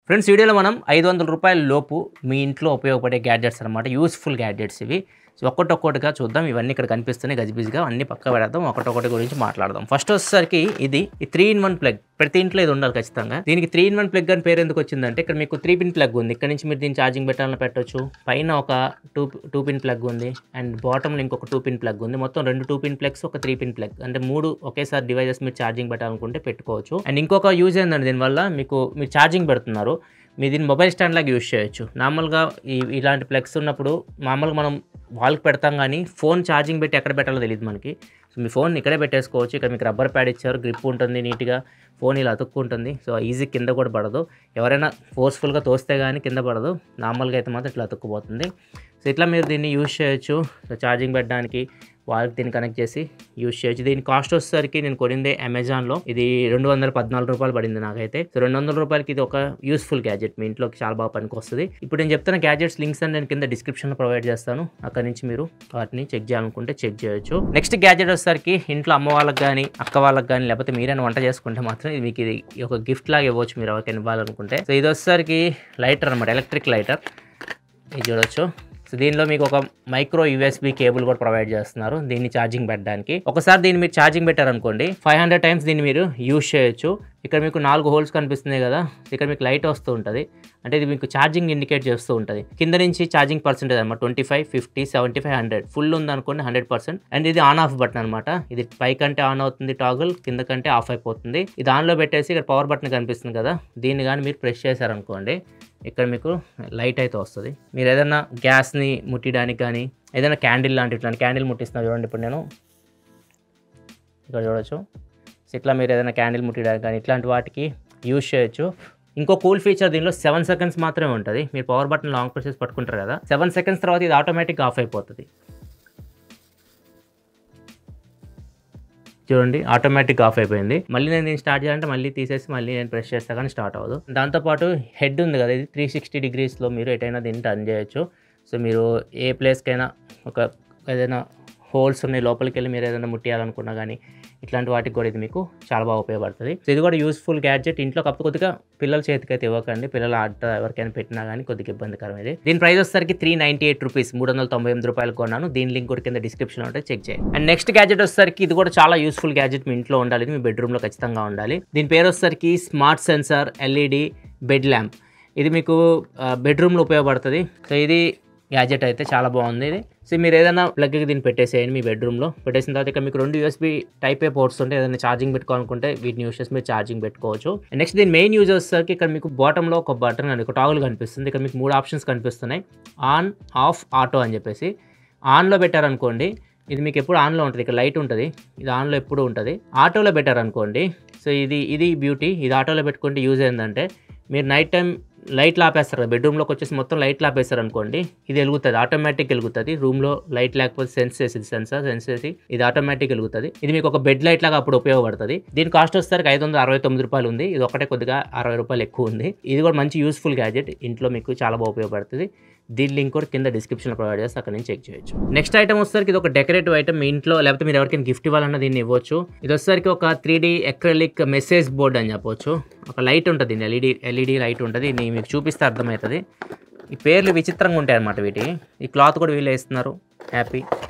Friends వీడియోలో మనం 500 రూపాయల లోపు మీ ఇంట్లో ఉపయోగపడే గ్యాడ్జెట్స్ అనమాట. యూస్ఫుల్ గ్యాడ్జెట్స్ ఇవి. సో ఒక్కొక్కటిగా చూద్దాం. ఇవన్నీ ఇక్కడ కనిపిస్తున్నాయి గజిబిజిగా, అన్ని పక్క పెడదాం, ఒక్కొక్కటి గురించి మాట్లాడదాం. ఫస్ట్ వచ్చేసరికి ఇది 3-in-1 ప్లగ్. ప్రతి ఇంట్లో ఇది ఉండాలి ఖచ్చితంగా. దీనికి 3-in-1 ప్లగ్ అని పేరు ఎందుకు వచ్చిందంటే, ఇక్కడ మీకు 3-pin ప్లగ్ ఉంది. ఇక్కడ నుంచి మీరు దీన్ని ఛార్జింగ్ పెట్టాలని పెట్టొచ్చు. పైన ఒక 2-pin ప్లగ్ ఉంది అండ్ బాటంలో ఇంకొక 2-pin ప్లగ్ ఉంది. మొత్తం 2 2-pin ప్లగ్స్, ఒక 3-pin ప్లగ్, అంటే 3 ఒకేసారి డివైజెస్ మీరు ఛార్జింగ్ పెట్టాలనుకుంటే పెట్టుకోవచ్చు. అండ్ ఇంకొక యూజ్ ఏంటంటే దీనివల్ల మీరు ఛార్జింగ్ పెడుతున్నారు, మీరు దీన్ని మొబైల్ స్టాండ్ లాగా యూజ్ చేయొచ్చు. నార్మల్గా ఇలాంటి ప్లగ్స్ ఉన్నప్పుడు మామూలుగా మనం వాల్కి పెడతాం, కానీ ఫోన్ ఛార్జింగ్ పెట్టి ఎక్కడ పెట్టాలో తెలియదు మనకి. సో మీ ఫోన్ ఇక్కడే పెట్టేసుకోవచ్చు. ఇక్కడ మీకు రబ్బర్ ప్యాడ్ ఇచ్చారు, గ్రిప్ ఉంటుంది, నీట్గా ఫోన్ ఇలా అతుక్కుంటుంది. సో ఈజీ కింద కూడా పడదు. ఎవరైనా ఫోర్స్ఫుల్గా తోస్తే కానీ కింద పడదు. నార్మల్గా అయితే మాత్రం ఇట్లా అతుక్కుపోతుంది. సో ఇట్లా మీరు దీన్ని యూజ్ చేయొచ్చు. సో ఛార్జింగ్ పెట్టడానికి వాళ్ళకి దీన్ని కనెక్ట్ చేసి యూజ్ చేయొచ్చు. దీని కాస్ట్ వచ్చేసరికి నేను కొనిందే అమెజాన్లో. ఇది 214 రూపాయలు పడింది నాకైతే. సో 200 రూపాయలకి ఇది ఒక యూస్ఫుల్ గ్యాడ్జెట్, మీ ఇంట్లోకి చాలా బాగా పనికి వస్తుంది. ఇప్పుడు నేను చెప్తున్న గ్యాడ్జెట్స్ లింక్స్ అని నేను కింద డిస్క్రిప్షన్లో ప్రొవైడ్ చేస్తాను. అక్కడ నుంచి మీరు వాటిని చెక్ చేయాలనుకుంటే చెక్ చేయొచ్చు. నెక్స్ట్ గ్యాడ్జెట్ వచ్చేసరికి ఇంట్లో అమ్మ వాళ్ళకి కానీ అక్క వాళ్ళకి కానీ లేకపోతే మీరైనా వంట చేసుకుంటే మాత్రం ఇది మీకు ఇది ఒక గిఫ్ట్ లాగా ఇవ్వచ్చు మీరు ఎవరికైనా ఇవ్వాలనుకుంటే. సో ఇది వచ్చేసరికి లైటర్ అనమాట, ఎలక్ట్రిక్ లైటర్. ఇది చూడొచ్చు. సో దీనిలో మీకు ఒక మైక్రో యూఎస్బీ కేబుల్ కూడా ప్రొవైడ్ చేస్తున్నారు దీన్ని ఛార్జింగ్ పెట్టడానికి. ఒకసారి దీన్ని మీరు ఛార్జింగ్ పెట్టారనుకోండి, 500 టైమ్స్ దీన్ని మీరు యూజ్ చేయొచ్చు. ఇక్కడ మీకు 4 హోల్స్ కనిపిస్తున్నాయి కదా, ఇక్కడ మీకు లైట్ వస్తూ ఉంటుంది, అంటే ఇది మీకు ఛార్జింగ్ ఇండికేట్ చేస్తూ ఉంటుంది. కింద నుంచి ఛార్జింగ్ పర్సెంటేజ్ అనమాట, 25, 50, 75, 100. ఫుల్ ఉందనుకోండి 100%. అండ్ ఇది ఆన్ ఆఫ్ బటన్ అనమాట. ఇది పై కంటే ఆన్ అవుతుంది టాగుల్, కింద కంటే ఆఫ్ అయిపోతుంది. ఇది ఆన్లో పెట్టేసి ఇక్కడ పవర్ బటన్ కనిపిస్తుంది కదా, దీన్ని కానీ మీరు ప్రెస్ చేశారనుకోండి, ఇక్కడ మీకు లైట్ అయితే వస్తుంది. మీరు ఏదైనా గ్యాస్ని ముట్టడానికి కానీ ఏదైనా క్యాండిల్ ఇట్లాంటి క్యాండిల్ ముట్టిస్తున్నా చూడండి. ఇప్పుడు నేను ఇక్కడ చూడొచ్చు. సో ఇట్లా మీరు ఏదైనా క్యాండిల్ ముట్టడానికి కానీ ఇట్లాంటి వాటికి యూజ్ చేయొచ్చు. ఇంకో కూల్ ఫీచర్ దీనిలో 7 సెకండ్స్ మాత్రమే ఉంటుంది. మీరు పవర్ బటన్ లాంగ్ ప్రెస్ చేసి పట్టుకుంటారు కదా, 7 సెకండ్స్ తర్వాత ఇది ఆటోమేటిక్గా ఆఫ్ అయిపోతుంది. చూడండి, ఆటోమేటిక్ ఆఫ్ అయిపోయింది. మళ్ళీ నేను దీన్ని స్టార్ట్ చేయాలంటే మళ్ళీ తీసేసి మళ్ళీ నేను ప్రెస్ చేస్తా కానీ స్టార్ట్ అవ్వదు. దాంతోపాటు హెడ్ ఉంది కదా, ఇది 360 డిగ్రీస్లో మీరు ఎటైనా దీన్ని టర్న్ చేయొచ్చు. సో మీరు ఏ ప్లేస్కైనా ఏదైనా హోల్స్ ఉన్నాయి లోపలికి వెళ్ళి మీరు ఏదైనా ముట్టియాలనుకున్నా కానీ ఇట్లాంటి వాటికి కూడా ఇది మీకు చాలా బాగా ఉపయోగపడుతుంది. సో ఇది కూడా యూస్ఫుల్ గ్యాడ్జెట్. ఇంట్లో కొద్దిగా పిల్లల చేతికి అయితే ఇవ్వకండి, పిల్లల ఆట ఎవరికైనా పెట్టినా కానీ కొద్దిగా ఇబ్బందికరం ఇది. దీని ప్రైస్ వచ్చేసరికి 398 రూపీస్, 398 రూపాయలు కొన్నాను. దీని లింక్ కూడా కింద డిస్క్రిప్షన్లో ఉంటే చెక్ చేయండి. అండ్ నెక్స్ట్ గ్యాడ్జెట్ వచ్చేసరికి ఇది కూడా చాలా యూస్ఫుల్ గ్యాడ్జెట్, మీ ఇంట్లో ఉండాలి, మీ బెడ్రూమ్లో ఖచ్చితంగా ఉండాలి. దీని పేరు వచ్చేసరికి smart sensor LED bed lamp. ఇది మీకు బెడ్రూమ్లో ఉపయోగపడుతుంది. సో ఇది గ్యాడ్జెట్ అయితే చాలా బాగుంది ఇది. సో మీరు ఏదైనా ప్లగ్కి దీన్ని పెట్టేసేయండి మీ బెడ్రూమ్లో. పెట్టేసిన తర్వాత ఇక్కడ మీకు 2 USB టైప్ ఏ పోర్ట్స్ ఉంటే ఏదైనా ఛార్జింగ్ పెట్టుకోవాలనుకుంటే వీటిని యూస్ చేసి మీరు ఛార్జింగ్ పెట్టుకోవచ్చు. నెక్స్ట్ దీని మెయిన్ యూజ్ వచ్చేసరికి ఇక్కడ మీకు బాటంలో ఒక బటన్ అని ఒక టాగుల్ కనిపిస్తుంది. ఇక్కడ మీకు 3 ఆప్షన్స్ కనిపిస్తున్నాయి, ఆన్, ఆఫ్, ఆటో అని చెప్పేసి. ఆన్లో పెట్టారనుకోండి ఇది మీకు ఎప్పుడు ఆన్లో ఉంటుంది, ఇక్కడ లైట్ ఉంటుంది, ఇది ఆన్లో ఎప్పుడు ఉంటుంది. ఆటోలో పెట్టారనుకోండి, సో ఇది బ్యూటీ. ఇది ఆటోలో పెట్టుకుంటే యూజ్ ఏంటంటే, మీరు నైట్ టైం లైట్లు ఆపేస్తారు కదా, బెడ్రూమ్లోకి వచ్చేసి మొత్తం లైట్లు ఆపేస్తారు అనుకోండి, ఇది వెలుగుతుంది, ఆటోమేటిక్ వెలుగుతుంది. రూమ్లో లైట్ లేకపోతే సెన్స్ చేసి ఇది ఆటోమేటిక్ వెలుగుతుంది. ఇది మీకు ఒక బెడ్ లైట్ లాగా అప్పుడు ఉపయోగపడుతుంది. దీని కాస్ట్ వచ్చేసరికి 569 రూపాయలు ఉంది. ఇది ఒకటే కొద్దిగా 60 రూపాయలు ఎక్కువ ఉంది. ఇది కూడా మంచి యూస్ఫుల్ గ్యాడ్జెట్, ఇంట్లో మీకు చాలా బాగా ఉపయోగపడుతుంది. దీని లింక్ కూడా కింద డిస్క్రిప్షన్లో ప్రొవైడ్ చేస్తే అక్కడ నుంచి చెక్ చేయొచ్చు. నెక్స్ట్ ఐటమ్ వచ్చేసరికి ఇది ఒక డెకరేటివ్ ఐటమ్, మీ ఇంట్లో లేకపోతే మీరు ఎవరికైనా గిఫ్ట్ ఇవ్వాలన్నా దీన్ని ఇవ్వచ్చు. ఇది వచ్చేసరికి ఒక 3D అక్రిలిక్ మెసేజ్ బోర్డ్ అని చెప్పొచ్చు. ఒక లైట్ ఉంటుంది, ఎల్ఈడి లైట్ ఉంటుంది. ఇది మీకు చూపిస్తే అర్థమవుతుంది. ఈ పేర్లు విచిత్రంగా ఉంటాయి అన్నమాట వీటికి. ఈ క్లాత్ కూడా వీళ్ళు వేస్తున్నారు, హ్యాపీ.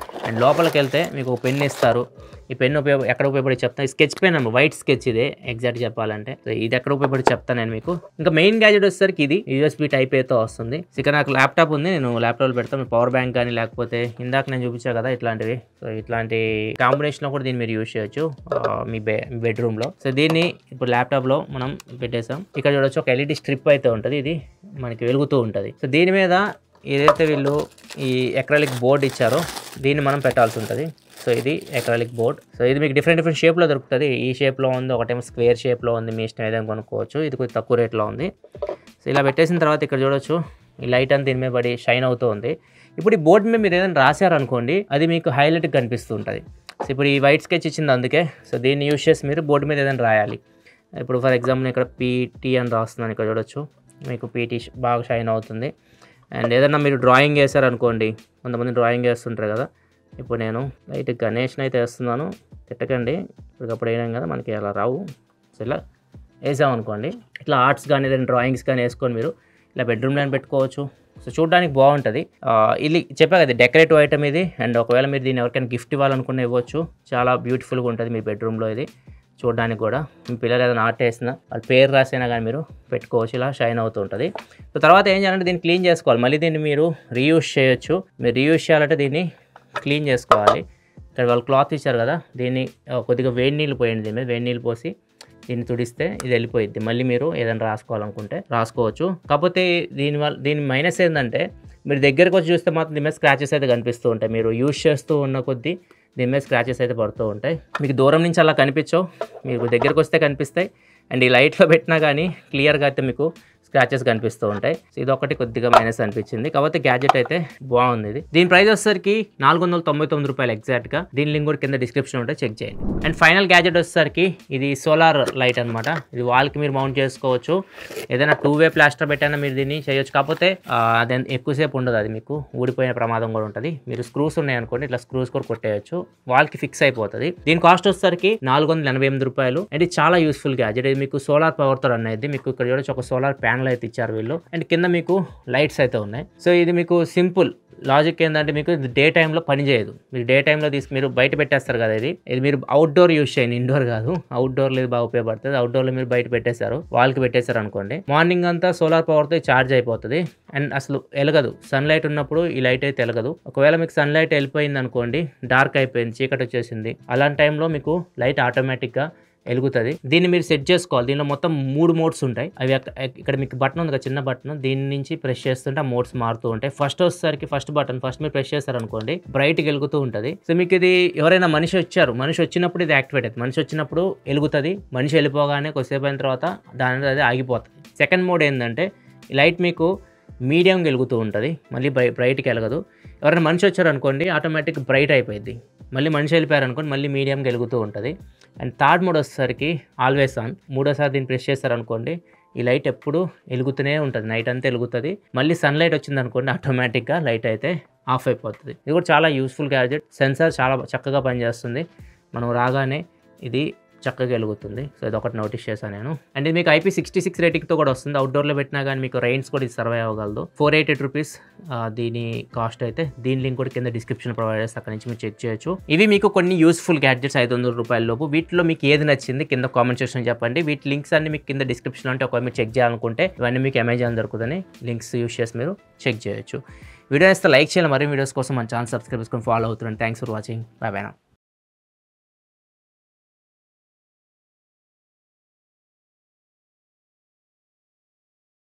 అండ్ లోపలికి వెళ్తే మీకు ఒక పెన్ ఇస్తారు. ఈ పెన్ ఎక్కడ ఉపయోగపడి చెప్తాను. స్కెచ్ పెన్ అన్న, వైట్ స్కెచ్ ఇదే ఎగ్జాక్ట్ చెప్పాలంటే. సో ఇది ఎక్కడ ఉపయోగపడి చెప్తాను నేను మీకు. ఇంకా మెయిన్ గ్యాడ్జెట్ వచ్చేసరికి ఇది USB టైప్ ఏతో వస్తుంది. ఇక్కడ నాకు ల్యాప్టాప్ ఉంది, నేను ల్యాప్టాప్లో పెడతాను. పవర్ బ్యాంక్ కానీ లేకపోతే ఇందాక నేను చూపించా కదా ఇట్లాంటివి. సో ఇట్లాంటి కాంబినేషన్లో కూడా దీన్ని మీరు యూజ్ చేయొచ్చు మీ బెడ్రూమ్లో. సో దీన్ని ఇప్పుడు ల్యాప్టాప్లో మనం పెట్టేసాం. ఇక్కడ చూడొచ్చు, ఒక LED స్ట్రిప్ అయితే ఉంటుంది, ఇది మనకి వెలుగుతూ ఉంటుంది. సో దీని మీద ఏదైతే వీళ్ళు ఈ అక్రిలిక్ బోర్డ్ ఇచ్చారో దీన్ని మనం పెట్టాల్సి ఉంటుంది. సో ఇది అక్రిలిక్ బోర్డ్. సో ఇది మీకు డిఫరెంట్ షేప్లో దొరుకుతుంది. ఈ షేప్లో ఉంది, ఒకటేమో స్క్వేర్ షేప్లో ఉంది, మీ ఇష్టం ఏదైనా కొనుక్కోవచ్చు. ఇది కొంచెం తక్కువ రేట్లో ఉంది. సో ఇలా పెట్టేసిన తర్వాత ఇక్కడ చూడొచ్చు, ఈ లైట్ అంతా దీని మీద పడి షైన్ అవుతూ ఉంది. ఇప్పుడు ఈ బోర్డు మీద మీరు ఏదైనా రాశారనుకోండి, అది మీకు హైలైట్గా కనిపిస్తూ ఉంటుంది. సో ఇప్పుడు ఈ వైట్ స్కెచ్ ఇచ్చింది అందుకే. సో దీన్ని యూజ్ చేసి మీరు బోర్డు మీద ఏదైనా రాయాలి. ఇప్పుడు ఫర్ ఎగ్జాంపుల్ ఇక్కడ PT అని రాస్తున్నాను, ఇక్కడ చూడొచ్చు, మీకు PT బాగా షైన్ అవుతుంది. అండ్ ఏదైనా మీరు డ్రాయింగ్ వేసారనుకోండి, కొంతమంది డ్రాయింగ్ వేస్తుంటారు కదా, ఇప్పుడు నేను లైట్ గణేష్ని అయితే వేస్తున్నాను, తిట్టకండి, ఇప్పటికప్పుడు వేయడం కదా మనకి అలా రావు. సో ఇలా వేసామనుకోండి, ఇట్లా ఆర్ట్స్ కానీ ఏదైనా డ్రాయింగ్స్ కానీ వేసుకొని మీరు ఇలా బెడ్రూమ్లో పెట్టుకోవచ్చు. సో చూడడానికి బాగుంటుంది. ఇది చెప్పా కదా డెకరేటివ్ ఐటమ్ ఇది. అండ్ ఒకవేళ మీరు దీన్ని ఎవరికైనా గిఫ్ట్ ఇవ్వాలనుకున్న ఇవ్వచ్చు. చాలా బ్యూటిఫుల్గా ఉంటుంది మీ బెడ్రూమ్లో ఇది చూడడానికి కూడా. మీ పిల్లలు ఏదైనా ఆర్ట్ వేసినా వాళ్ళ పేరు రాసినా కానీ మీరు పెట్టుకోవచ్చు, ఇలా షైన్ అవుతూ ఉంటుంది. సో తర్వాత ఏం చేయాలంటే దీన్ని క్లీన్ చేసుకోవాలి. మళ్ళీ దీన్ని మీరు రీయూజ్ చేయొచ్చు. మీరు రీయూజ్ చేయాలంటే దీన్ని క్లీన్ చేసుకోవాలి. ఇక్కడ వాళ్ళు క్లాత్ ఇచ్చారు కదా, దీన్ని కొద్దిగా వేడి నీళ్ళు పోయండి. దీని మీద వేడి నీళ్ళు పోసి దీన్ని తుడిస్తే ఇది వెళ్ళిపోయిద్ది. మళ్ళీ మీరు ఏదైనా రాసుకోవాలనుకుంటే రాసుకోవచ్చు. కాకపోతే దీని మైనస్ ఏంటంటే మీరు దగ్గరకు వచ్చి చూస్తే మాత్రం దీని మీద స్క్రాచెస్ అయితే కనిపిస్తూ ఉంటాయి. మీరు యూజ్ చేస్తూ ఉన్న కొద్దీ దీని మీద స్క్రాచెస్ అయితే పడుతూ ఉంటాయి. మీకు దూరం నుంచి అలా కనిపించవు, మీకు దగ్గరకు వస్తే కనిపిస్తాయి. అండ్ ఈ లైట్లో పెట్టినా కానీ క్లియర్గా అయితే మీకు స్క్రాచెస్ కనిపిస్తూ ఉంటాయి. సో ఇది ఒకటి కొద్దిగా మైనస్ అనిపించింది. కాకపోతే గ్యాడ్జెట్ అయితే బాగుంది ఇది. దీని ప్రైస్ వచ్చేసరికి 499 రూపాయలు ఎగ్జాక్ట్గా. దీని లింక్ కూడా కింద డిస్క్రిప్షన్ ఉంటే చెక్ చేయండి. అండ్ ఫైనల్ గ్యాడ్జెట్ వచ్చేసరికి ఇది సోలార్ లైట్ అనమాట. ఇది వాల్కి మీరు మౌంట్ చేసుకోవచ్చు. ఏదైనా 2-వే ప్లాస్టర్ పెట్టైనా మీరు దీన్ని చేయొచ్చు. కాకపోతే అది ఎక్కువసేపు ఉండదు, అది మీకు ఊడిపోయే ప్రమాదం కూడా ఉంటుంది. మీరు స్క్రూస్ ఉన్నాయనుకోండి, ఇట్లా స్క్రూస్ కూడా కొట్టేయచ్చు, వాల్కి ఫిక్స్ అయిపోతుంది. దీని కాస్ట్ వచ్చేసరికి 488 రూపాయలు. అండ్ ఇది చాలా యూస్ఫుల్ గ్యాడ్జెట్. ఇది మీకు సోలార్ పవర్తో రన్ అయ్యింది. మీకు ఇక్కడ చూడొచ్చు ఒక సోలార్ ప్యానల్ అయితే ఇచ్చారు వీళ్ళు. అండ్ కింద మీకు లైట్స్ అయితే ఉన్నాయి. సో ఇది మీకు సింపుల్ లాజిక్ ఏంటంటే మీకు డే టైంలో పని చేయదు. మీరు డే టైంలో మీరు బయట పెట్టేస్తారు కదా, ఇది మీరు అవుట్డోర్ యూజ్ చేయండి, ఇండోర్ కాదు. అవుట్డోర్లో ఇది బాగా ఉపయోగపడుతుంది. అవుట్డోర్లో మీరు బయట పెట్టేశారు, వాల్కి పెట్టేశారు అనుకోండి, మార్నింగ్ అంతా సోలార్ పవర్తో ఛార్జ్ అయిపోతుంది. అండ్ అసలు వెలగదు. సన్లైట్ ఉన్నప్పుడు ఈ లైట్ అయితే వెలగదు. ఒకవేళ మీకు సన్లైట్ వెళ్ళిపోయింది అనుకోండి, డార్క్ అయిపోయింది, చీకటి వచ్చేసింది, అలాంటి టైంలో మీకు లైట్ ఆటోమేటిక్గా వెలుగుతుంది. దీన్ని మీరు సెట్ చేసుకోవాలి. దీనిలో మొత్తం 3 మోడ్స్ ఉంటాయి. అవి ఇక్కడ మీకు బటన్ ఉంది కదా, చిన్న బటన్, దీని నుంచి ప్రెస్ చేస్తుంటే ఆ మోడ్స్ మారుతూ ఉంటాయి. ఫస్ట్ బటన్ మీరు ప్రెస్ చేస్తారనుకోండి, బ్రైట్గా వెలుగుతూ ఉంటుంది. సో మీకు ఇది ఎవరైనా మనిషి వచ్చినప్పుడు ఇది యాక్టివేట్ అవుతుంది. మనిషి వచ్చినప్పుడు వెలుగుతుంది. మనిషి వెళ్ళిపోగానే కొద్దిసేపు అయిన తర్వాత దాని అది ఆగిపోతుంది. సెకండ్ మోడ్ ఏంటంటే ఈ లైట్ మీకు మీడియంగా వెలుగుతూ ఉంటుంది, మళ్ళీ బ్రైట్కి వెలగదు. ఎవరైనా మనిషి వచ్చారనుకోండి, ఆటోమేటిక్ బ్రైట్ అయిపోయింది. మళ్ళీ మనిషి వెళ్ళిపోయారనుకోండి, మళ్ళీ మీడియంగా వెలుగుతూ ఉంటుంది. అండ్ థర్డ్ మోడ్ వచ్చేసరికి ఆల్వేస్ ఆన్. మూడోసారి దీన్ని ప్రెస్ చేస్తారనుకోండి, ఈ లైట్ ఎప్పుడు వెలుగుతూనే ఉంటుంది, నైట్ అంతా వెలుగుతుంది. మళ్ళీ సన్లైట్ వచ్చింది అనుకోండి, ఆటోమేటిక్గా లైట్ అయితే ఆఫ్ అయిపోతుంది. ఇది కూడా చాలా యూస్ఫుల్ గ్యాడ్జెట్. సెన్సార్ చాలా చక్కగా పనిచేస్తుంది. మనం రాగానే ఇది చక్కగా వెలుగుతుంది. సో ఇది ఒకటి నోటీస్ చేశాను నేను. అండ్ ఇది మీకు IP66 రేటింగ్తో కూడా వస్తుంది. అవుట్డోర్లో పెట్టినా కానీ మీకు రైన్స్ కూడా ఇది సర్వైవ్ అవ్వగలదు. 488 రూపీస్ దీని కాస్ట్ అయితే. దీని లింక్ కూడా కింద డిస్క్రిప్షన్ ప్రొవైడ్ చేస్తే అక్కడ నుంచి మీరు చెక్ చేయొచ్చు. ఇవి మీకు కొన్ని యూస్ఫుల్ గ్యాడ్జెట్స్ 500 రూపాయల లోపు. వీటిలో మీకు ఏది నచ్చింది కింద కామెంట్ సెక్షన్ చెప్పండి. వీటి లింక్స్ అన్ని మీకు కింద డిస్క్రిప్షన్ అంటే ఒకవేళ మీరు చెక్ చేయాలనుకుంటే ఇవన్నీ మీకు అమెజాన్ దొరుకుతుంది. లింక్స్ యూస్ చేసి మీరు చెక్ చేయొచ్చు. వీడియో ఇస్తే లైక్ చేయాలి. మరిన్ని వీడియోస్ కోసం మన ఛానల్ సబ్స్క్రైబ్ చేసుకొని ఫాలో అవుతున్నాను. Thanks for watching. By by now.